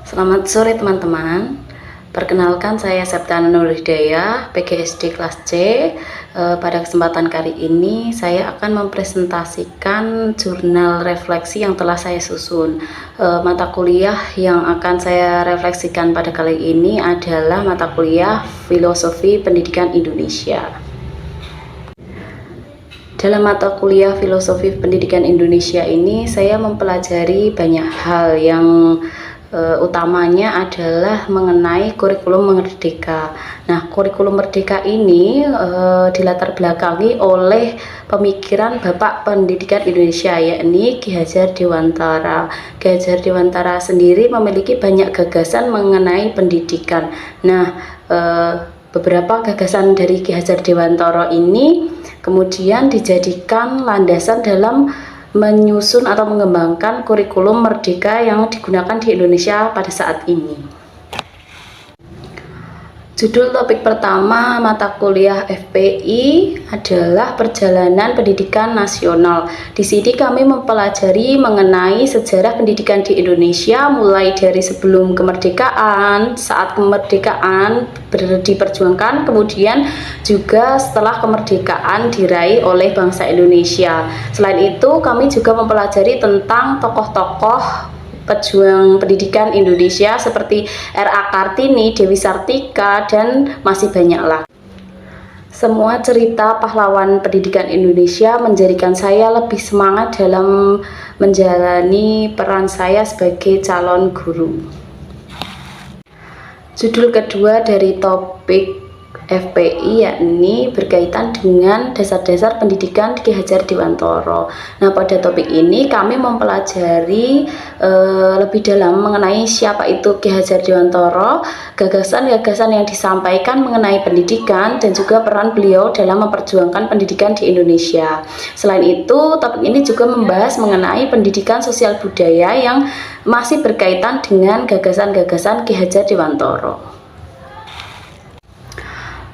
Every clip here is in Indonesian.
Selamat sore teman-teman. Perkenalkan saya Septiana Nurhidayah, PGSD kelas C. Pada kesempatan kali ini saya akan mempresentasikan jurnal refleksi yang telah saya susun. Mata kuliah yang akan saya refleksikan pada kali ini adalah mata kuliah Filosofi Pendidikan Indonesia. Dalam mata kuliah Filosofi Pendidikan Indonesia ini saya mempelajari banyak hal yang utamanya adalah mengenai kurikulum merdeka. Nah, kurikulum merdeka ini dilatar belakangi oleh pemikiran Bapak Pendidikan Indonesia, yakni Ki Hajar Dewantara. Ki Hajar Dewantara sendiri memiliki banyak gagasan mengenai pendidikan. Nah, beberapa gagasan dari Ki Hajar Dewantara ini kemudian dijadikan landasan dalam menyusun atau mengembangkan kurikulum merdeka yang digunakan di Indonesia pada saat ini. Judul topik pertama mata kuliah FPI adalah Perjalanan Pendidikan Nasional. Di sini kami mempelajari mengenai sejarah pendidikan di Indonesia mulai dari sebelum kemerdekaan, saat kemerdekaan diperjuangkan, kemudian juga setelah kemerdekaan diraih oleh bangsa Indonesia. Selain itu, kami juga mempelajari tentang tokoh-tokoh pejuang pendidikan Indonesia seperti R.A. Kartini, Dewi Sartika, dan masih banyaklah. Semua cerita pahlawan pendidikan Indonesia menjadikan saya lebih semangat dalam menjalani peran saya sebagai calon guru. Judul kedua dari topik FPI yakni berkaitan dengan dasar-dasar pendidikan Ki Hajar Dewantara. Nah, pada topik ini kami mempelajari lebih dalam mengenai siapa itu Ki Hajar Dewantara, gagasan-gagasan yang disampaikan mengenai pendidikan, dan juga peran beliau dalam memperjuangkan pendidikan di Indonesia. Selain itu, topik ini juga membahas mengenai pendidikan sosial budaya yang masih berkaitan dengan gagasan-gagasan Ki Hajar Dewantara.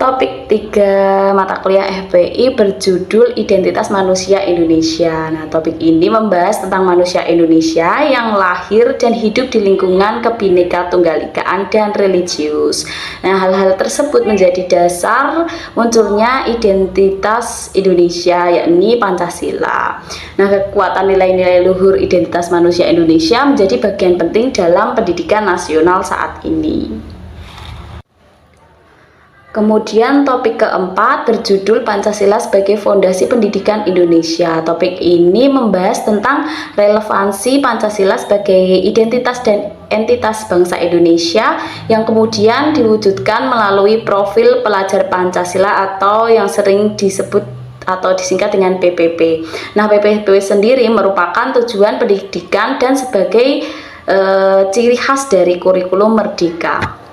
Topik 3 mata kuliah FPI berjudul Identitas Manusia Indonesia. Nah, topik ini membahas tentang manusia Indonesia yang lahir dan hidup di lingkungan Kebhinneka-Tunggal-Ikaan dan religius. Nah, hal-hal tersebut menjadi dasar munculnya identitas Indonesia, yakni Pancasila. Nah, kekuatan nilai-nilai luhur identitas manusia Indonesia menjadi bagian penting dalam pendidikan nasional saat ini. Kemudian topik keempat berjudul Pancasila sebagai Fondasi Pendidikan Indonesia. Topik ini membahas tentang relevansi Pancasila sebagai identitas dan entitas bangsa Indonesia yang kemudian diwujudkan melalui profil pelajar Pancasila atau yang sering disebut atau disingkat dengan PPP. Nah, PPP sendiri merupakan tujuan pendidikan dan sebagai ciri khas dari kurikulum merdeka.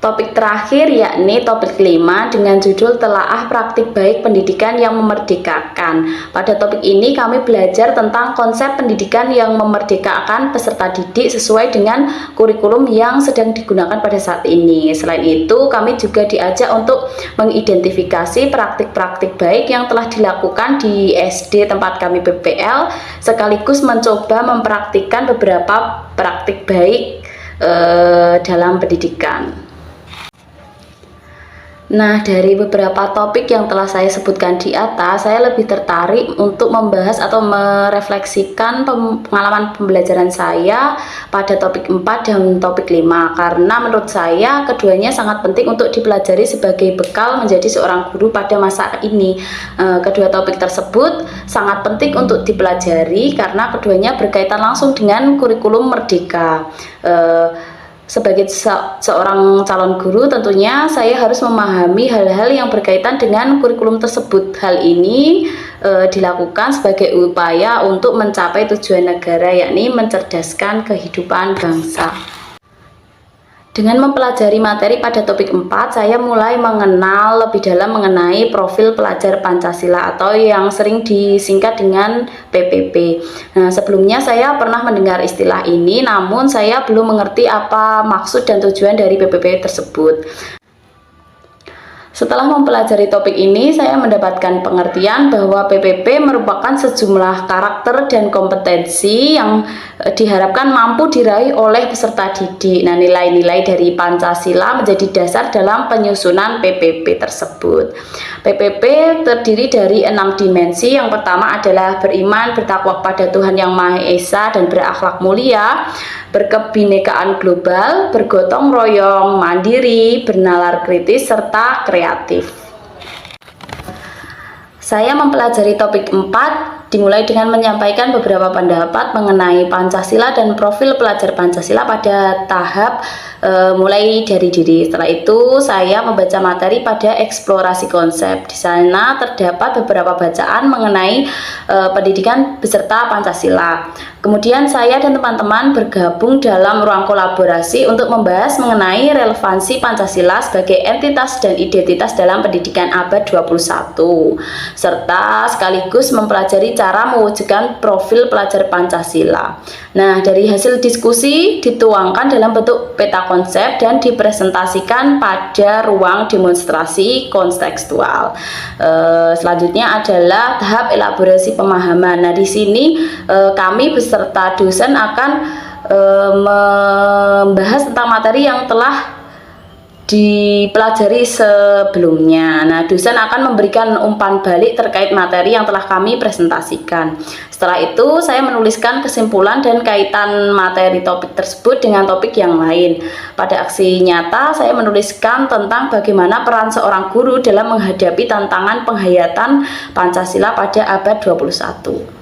Topik terakhir yakni topik 5 dengan judul Telaah Praktik Baik Pendidikan yang Memerdekakan. Pada topik ini kami belajar tentang konsep pendidikan yang memerdekakan peserta didik sesuai dengan kurikulum yang sedang digunakan pada saat ini. Selain itu, kami juga diajak untuk mengidentifikasi praktik-praktik baik yang telah dilakukan di SD tempat kami PPL, sekaligus mencoba mempraktikkan beberapa praktik baik dalam pendidikan. Nah, dari beberapa topik yang telah saya sebutkan di atas, saya lebih tertarik untuk membahas atau merefleksikan pengalaman pembelajaran saya pada topik 4 dan topik 5, karena menurut saya keduanya sangat penting untuk dipelajari sebagai bekal menjadi seorang guru pada masa ini. Kedua topik tersebut sangat penting untuk dipelajari karena keduanya berkaitan langsung dengan kurikulum merdeka. Sebagai seorang calon guru, tentunya saya harus memahami hal-hal yang berkaitan dengan kurikulum tersebut. Hal ini dilakukan sebagai upaya untuk mencapai tujuan negara, yakni mencerdaskan kehidupan bangsa. Dengan mempelajari materi pada topik 4, saya mulai mengenal lebih dalam mengenai profil pelajar Pancasila atau yang sering disingkat dengan PPP. Nah, sebelumnya saya pernah mendengar istilah ini, namun saya belum mengerti apa maksud dan tujuan dari PPP tersebut. Setelah mempelajari topik ini, saya mendapatkan pengertian bahwa PPP merupakan sejumlah karakter dan kompetensi yang diharapkan mampu diraih oleh peserta didik. Nah, nilai-nilai dari Pancasila menjadi dasar dalam penyusunan PPP tersebut. PPP terdiri dari 6 dimensi. Yang pertama adalah beriman, bertakwa pada Tuhan Yang Maha Esa dan berakhlak mulia, berkebinekaan global, bergotong royong, mandiri, bernalar kritis, serta kreatif. Saya mempelajari topik 4, dimulai dengan menyampaikan beberapa pendapat mengenai Pancasila dan profil pelajar Pancasila pada tahap mulai dari diri. Setelah itu saya membaca materi pada eksplorasi konsep. Di sana terdapat beberapa bacaan mengenai pendidikan beserta Pancasila. Kemudian saya dan teman-teman bergabung dalam ruang kolaborasi untuk membahas mengenai relevansi Pancasila sebagai entitas dan identitas dalam pendidikan abad 21, serta sekaligus mempelajari cara mewujudkan profil pelajar Pancasila. Nah, dari hasil diskusi dituangkan dalam bentuk peta konsep dan dipresentasikan pada ruang demonstrasi kontekstual. Selanjutnya adalah tahap elaborasi pemahaman. Nah, di sini kami beserta dosen akan membahas tentang materi yang telah dipelajari sebelumnya. Nah, dosen akan memberikan umpan balik terkait materi yang telah kami presentasikan. Setelah itu, saya menuliskan kesimpulan dan kaitan materi topik tersebut dengan topik yang lain. Pada aksi nyata, saya menuliskan tentang bagaimana peran seorang guru dalam menghadapi tantangan penghayatan Pancasila pada abad 21.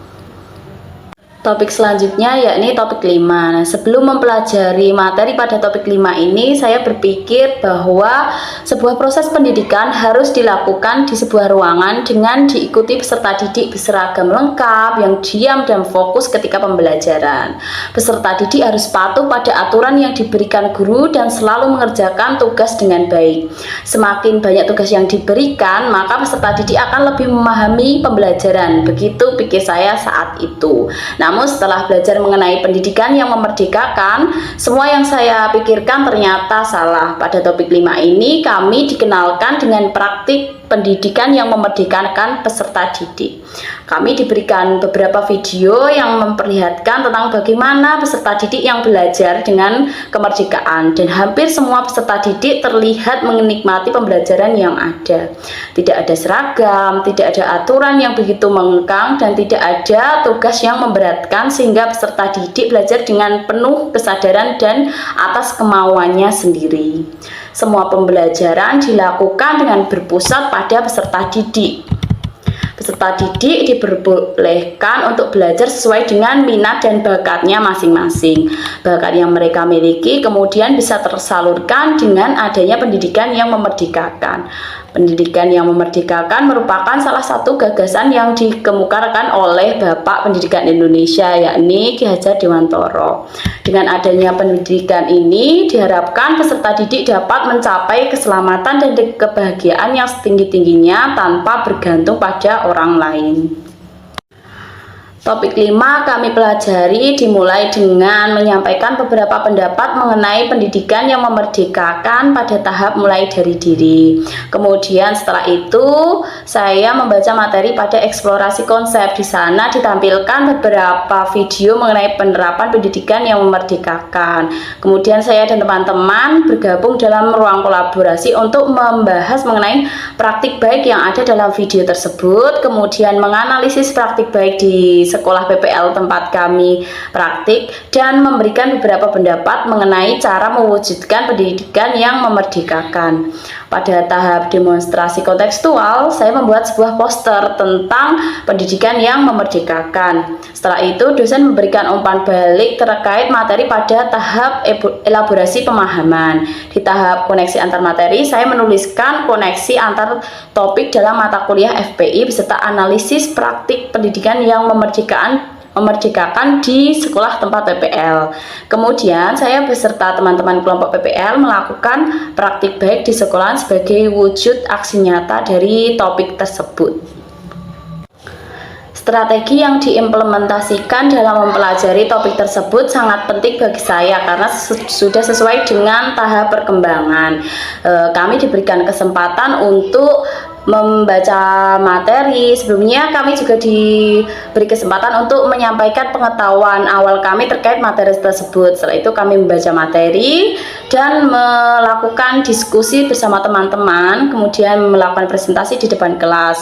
Topik selanjutnya yakni topik 5. Nah, sebelum mempelajari materi pada topik 5 ini, saya berpikir bahwa sebuah proses pendidikan harus dilakukan di sebuah ruangan dengan diikuti peserta didik berseragam lengkap yang diam dan fokus ketika pembelajaran. Peserta didik harus patuh pada aturan yang diberikan guru dan selalu mengerjakan tugas dengan baik. Semakin banyak tugas yang diberikan, maka peserta didik akan lebih memahami pembelajaran. Begitu pikir saya saat itu. Namun setelah belajar mengenai pendidikan yang memerdekakan, semua yang saya pikirkan ternyata salah. Pada topik 5 ini kami dikenalkan dengan praktik pendidikan yang memerdekakan peserta didik. Kami diberikan beberapa video yang memperlihatkan tentang bagaimana peserta didik yang belajar dengan kemerdekaan, dan hampir semua peserta didik terlihat menikmati pembelajaran yang ada. Tidak ada seragam, tidak ada aturan yang begitu mengekang, dan tidak ada tugas yang memberatkan, sehingga peserta didik belajar dengan penuh kesadaran dan atas kemauannya sendiri. Semua pembelajaran dilakukan dengan berpusat pada peserta didik. Peserta didik diperbolehkan untuk belajar sesuai dengan minat dan bakatnya masing-masing. Bakat yang mereka miliki kemudian bisa tersalurkan dengan adanya pendidikan yang memerdekakan. Pendidikan yang memerdekakan merupakan salah satu gagasan yang dikemukakan oleh Bapak Pendidikan Indonesia, yakni Ki Hajar Dewantoro. Dengan adanya pendidikan ini, diharapkan peserta didik dapat mencapai keselamatan dan kebahagiaan yang setinggi-tingginya tanpa bergantung pada orang lain. Topik 5 kami pelajari dimulai dengan menyampaikan beberapa pendapat mengenai pendidikan yang memerdekakan pada tahap mulai dari diri. Kemudian setelah itu saya membaca materi pada eksplorasi konsep. Di sana ditampilkan beberapa video mengenai penerapan pendidikan yang memerdekakan. Kemudian saya dan teman-teman bergabung dalam ruang kolaborasi untuk membahas mengenai praktik baik yang ada dalam video tersebut, kemudian menganalisis praktik baik di sekolah PPL tempat kami praktik, dan memberikan beberapa pendapat mengenai cara mewujudkan pendidikan yang memerdekakan. Pada tahap demonstrasi kontekstual, saya membuat sebuah poster tentang pendidikan yang memerdekakan. Setelah itu, dosen memberikan umpan balik terkait materi pada tahap elaborasi pemahaman. Di tahap koneksi antar materi, saya menuliskan koneksi antar topik dalam mata kuliah FPI beserta analisis praktik pendidikan yang memerdekakan di sekolah tempat PPL. Kemudian saya beserta teman-teman kelompok PPL melakukan praktik baik di sekolah sebagai wujud aksi nyata dari topik tersebut. Strategi yang diimplementasikan dalam mempelajari topik tersebut sangat penting bagi saya karena sudah sesuai dengan tahap perkembangan. Kami diberikan kesempatan untuk membaca materi. Sebelumnya kami juga diberi kesempatan untuk menyampaikan pengetahuan awal kami terkait materi tersebut. Setelah itu kami membaca materi dan melakukan diskusi bersama teman-teman, kemudian melakukan presentasi di depan kelas.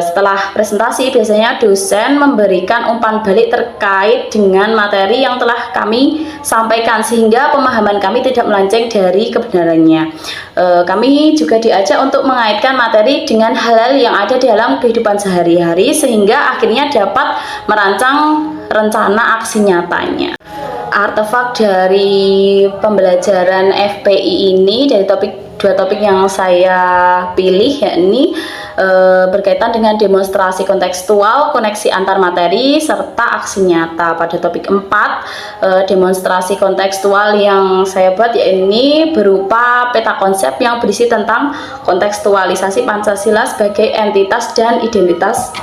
Setelah presentasi biasanya dosen memberikan umpan balik terkait dengan materi yang telah kami sampaikan sehingga pemahaman kami tidak melenceng dari kebenarannya. Kami juga diajak untuk mengaitkan materi dengan hal-hal yang ada dalam kehidupan sehari-hari sehingga akhirnya dapat merancang rencana aksi nyatanya. Artefak dari pembelajaran FPI ini dari dua topik yang saya pilih yakni berkaitan dengan demonstrasi kontekstual, koneksi antar materi, serta aksi nyata. Pada topik 4, demonstrasi kontekstual yang saya buat yakni berupa peta konsep yang berisi tentang kontekstualisasi Pancasila sebagai entitas dan identitas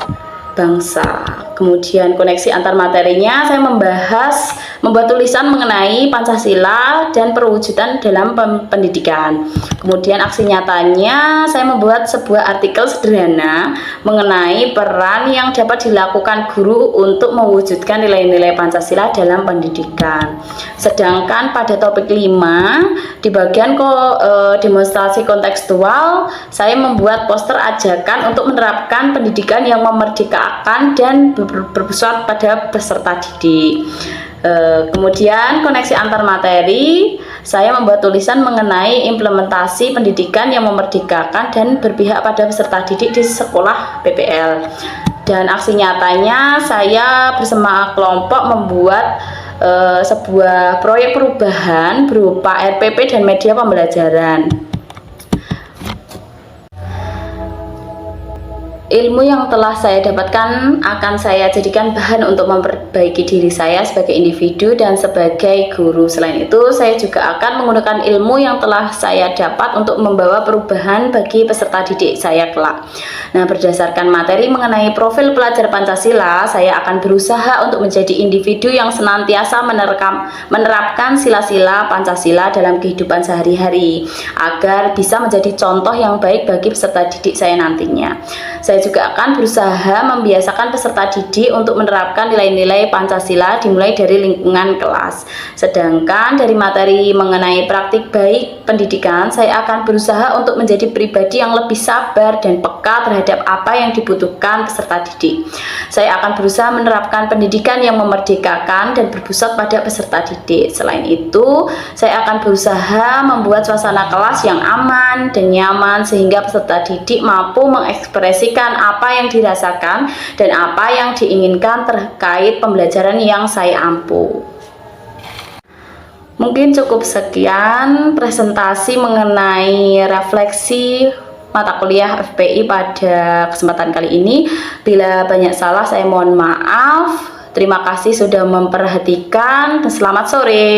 bangsa. Kemudian koneksi antar materinya saya membuat tulisan mengenai Pancasila dan perwujudan dalam pendidikan. Kemudian aksi nyatanya saya membuat sebuah artikel sederhana mengenai peran yang dapat dilakukan guru untuk mewujudkan nilai-nilai Pancasila dalam pendidikan. Sedangkan pada topik 5 di bagian demonstrasi kontekstual saya membuat poster ajakan untuk menerapkan pendidikan yang memerdekakan dan berpusat pada peserta didik. Kemudian koneksi antar materi saya membuat tulisan mengenai implementasi pendidikan yang memerdekakan dan berpihak pada peserta didik di sekolah PPL. Dan aksi nyatanya saya bersama kelompok membuat sebuah proyek perubahan berupa RPP dan media pembelajaran. Ilmu yang telah saya dapatkan akan saya jadikan bahan untuk memperbaiki diri saya sebagai individu dan sebagai guru. Selain itu, saya juga akan menggunakan ilmu yang telah saya dapat untuk membawa perubahan bagi peserta didik saya kelak. Nah, berdasarkan materi mengenai profil pelajar Pancasila, saya akan berusaha untuk menjadi individu yang senantiasa menerapkan sila-sila Pancasila dalam kehidupan sehari-hari agar bisa menjadi contoh yang baik bagi peserta didik saya nantinya. Saya juga akan berusaha membiasakan peserta didik untuk menerapkan nilai-nilai Pancasila dimulai dari lingkungan kelas. Sedangkan dari materi mengenai praktik baik pendidikan, saya akan berusaha untuk menjadi pribadi yang lebih sabar dan peka terhadap apa yang dibutuhkan peserta didik. Saya akan berusaha menerapkan pendidikan yang memerdekakan dan berpusat pada peserta didik. Selain itu, saya akan berusaha membuat suasana kelas yang aman dan nyaman sehingga peserta didik mampu mengekspresikan apa yang dirasakan dan apa yang diinginkan terkait pembelajaran yang saya ampu. Mungkin cukup sekian presentasi mengenai refleksi mata kuliah FPI pada kesempatan kali ini. Bila banyak salah saya mohon maaf. Terima kasih sudah memperhatikan dan selamat sore.